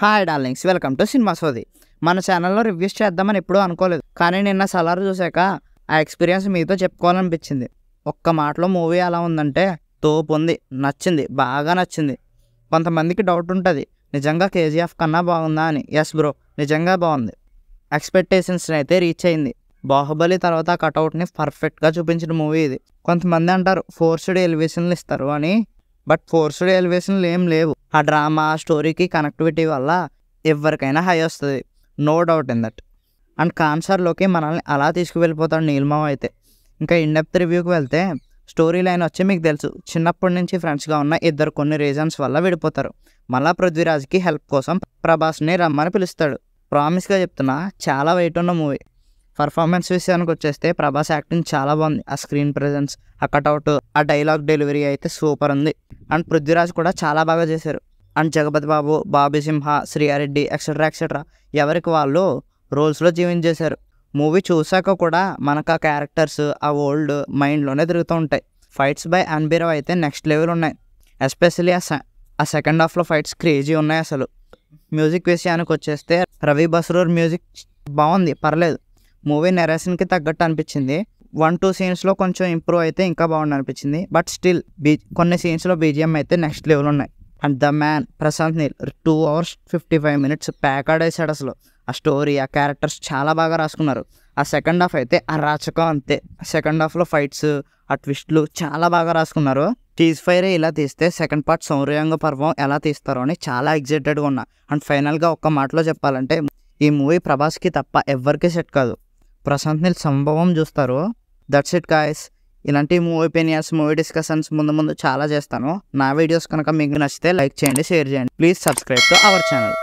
Hi darlings, welcome to cinema సోది. మన ఛానల్లో రివ్యూస్ చేద్దామని ఎప్పుడూ అనుకోలేదు, కానీ నిన్న సలార్ చూశాక ఆ ఎక్స్పీరియన్స్ మీతో చెప్పుకోవాలనిపించింది. ఒక్క మాటలో మూవీ ఎలా ఉందంటే తోపు ఉంది, నచ్చింది, బాగా నచ్చింది. కొంతమందికి డౌట్ ఉంటుంది, నిజంగా కేజీఎఫ్ కన్నా బాగుందా అని. ఎస్ బ్రో, నిజంగా బాగుంది. ఎక్స్పెక్టేషన్స్ని అయితే రీచ్ అయింది. బాహుబలి తర్వాత కటౌట్ని పర్ఫెక్ట్గా చూపించిన మూవీ ఇది. కొంతమంది అంటారు ఫోర్స్డ్ ఎలివేషన్లు ఇస్తారు అని, బట్ ఫోర్స్డ్ ఎలివేషన్లు ఏం లేవు. ఆ డ్రామా స్టోరీకి కనెక్టివిటీ వల్ల ఎవరికైనా హై వస్తుంది, no doubt in that. And కాన్సర్లోకి మనల్ని అలా తీసుకువెళ్ళిపోతాడు నీల్మావ అయితే. ఇంకా ఇన్డెప్త్ రివ్యూకి వెళ్తే స్టోరీ లైన్ వచ్చి మీకు తెలుసు, చిన్నప్పటి నుంచి ఫ్రెండ్స్గా ఉన్న ఇద్దరు కొన్ని రీజన్స్ వల్ల విడిపోతారు. మళ్ళా పృథ్వీరాజ్కి హెల్ప్ కోసం ప్రభాస్ని రమ్మని పిలుస్తాడు. ప్రామిస్గా చెప్తున్నా, చాలా వెయిట్ ఉన్న మూవీ. పర్ఫార్మెన్స్ విషయానికి వచ్చేస్తే ప్రభాస్ యాక్టింగ్ చాలా బాగుంది. ఆ స్క్రీన్ ప్రెజెన్స్, ఆ కటౌట్, ఆ డైలాగ్ డెలివరీ అయితే సూపర్ ఉంది. అండ్ పృథ్వీరాజ్ కూడా చాలా బాగా చేశారు. And Jagapathi Babu, Bobby Simha, Shriya Reddy etcetera etcetera ఎవరికి వాళ్ళు రోల్స్లో జీవించేశారు. మూవీ చూశాక కూడా మనకు ఆ క్యారెక్టర్స్ ఆ ఓల్డ్ మైండ్లోనే తిరుగుతూ ఉంటాయి. ఫైట్స్ బై అన్బీరావ్ అయితే నెక్స్ట్ లెవెల్ ఉన్నాయి. ఎస్పెషల్లీ ఆ సెకండ్ హాఫ్లో ఫైట్స్ క్రేజీ ఉన్నాయి అసలు. మ్యూజిక్ విషయానికి వచ్చేస్తే రవి బస్రూర్ మ్యూజిక్ బాగుంది, పర్లేదు. మూవీ నెరేషన్కి తగ్గట్టు అనిపించింది. 1-2 సీన్స్లో కొంచెం ఇంప్రూవ్ అయితే ఇంకా బాగుంది అనిపించింది. బట్ స్టిల్ కొన్ని సీన్స్లో బీజిఎం అయితే నెక్స్ట్ లెవెల్ ఉన్నాయి. And the man Prashanth Neel 2 hours 55 minutes ప్యాకాడేసాడు అసలు. ఆ స్టోరీ, ఆ క్యారెక్టర్స్ చాలా బాగా రాసుకున్నారు. ఆ సెకండ్ హాఫ్ అయితే ఆ రాచకం అంతే. సెకండ్ హాఫ్లో ఫైట్స్, ఆ ట్విస్ట్లు చాలా బాగా రాసుకున్నారు. టీజ్ ఫైర్ ఇలా తీస్తే సెకండ్ పార్ట్ సౌర్యాంగ పర్వం ఎలా తీస్తారో అని చాలా ఎగ్జైటెడ్గా ఉన్నా. అండ్ ఫైనల్గా ఒక్క మాటలో చెప్పాలంటే ఈ మూవీ ప్రభాస్కి తప్ప ఎవ్వరికీ సెట్ కాదు. ప్రశాంత్ నీల్ సంభవం చూస్తారు. That's it guys. ఇలాంటి మూవీ ఒపీనియన్స్, మూవీ డిస్కషన్స్ ముందు చాలా చేస్తాను. నా వీడియోస్ కనుక మీకు నచ్చితే లైక్ చేయండి, షేర్ చేయండి. Please subscribe to our channel.